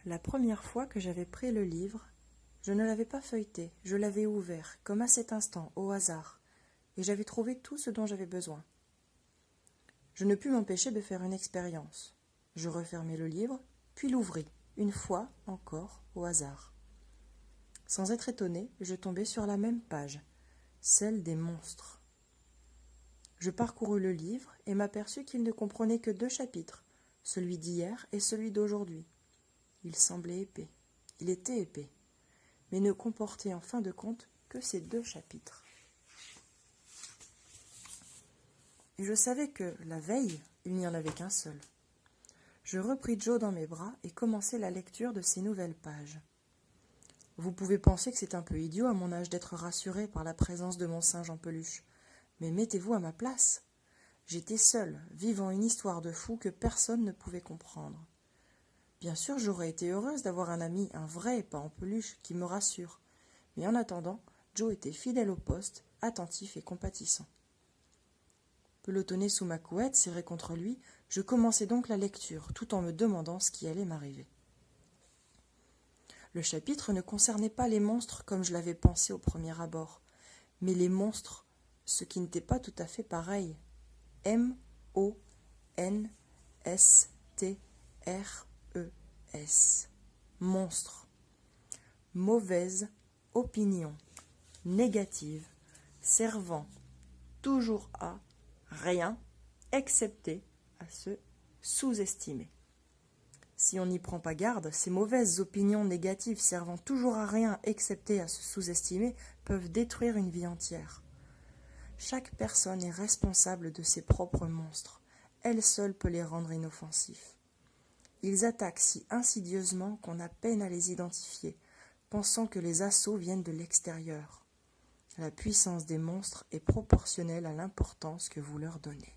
La première fois que j'avais pris le livre, je ne l'avais pas feuilleté, je l'avais ouvert, comme à cet instant, au hasard, et j'avais trouvé tout ce dont j'avais besoin. Je ne pus m'empêcher de faire une expérience. Je refermai le livre, puis l'ouvris, une fois encore, au hasard. Sans être étonné, je tombai sur la même page, celle des monstres. Je parcourus le livre et m'aperçus qu'il ne comprenait que 2 chapitres, celui d'hier et celui d'aujourd'hui. Il semblait épais, il était épais, mais ne comportait en fin de compte que ces 2 chapitres. Et je savais que, la veille, il n'y en avait qu'un seul. Je repris Joe dans mes bras et commençai la lecture de ces nouvelles pages. Vous pouvez penser que c'est un peu idiot à mon âge d'être rassuré par la présence de mon singe en peluche, mais mettez-vous à ma place. J'étais seule, vivant une histoire de fou que personne ne pouvait comprendre. Bien sûr, j'aurais été heureuse d'avoir un ami, un vrai, pas en peluche, qui me rassure. Mais en attendant, Joe était fidèle au poste, attentif et compatissant. Pelotonné sous ma couette, serré contre lui, je commençai donc la lecture, tout en me demandant ce qui allait m'arriver. Le chapitre ne concernait pas les monstres comme je l'avais pensé au premier abord, mais les monstres, ce qui n'était pas tout à fait pareil. M-O-N-S-T-R-E-S. Monstre. Mauvaise opinion. Négative. Servant toujours à rien, excepté à se sous-estimer. Si on n'y prend pas garde, ces mauvaises opinions négatives servant toujours à rien, excepté à se sous-estimer, peuvent détruire une vie entière. Chaque personne est responsable de ses propres monstres. Elle seule peut les rendre inoffensifs. Ils attaquent si insidieusement qu'on a peine à les identifier, pensant que les assauts viennent de l'extérieur. La puissance des monstres est proportionnelle à l'importance que vous leur donnez.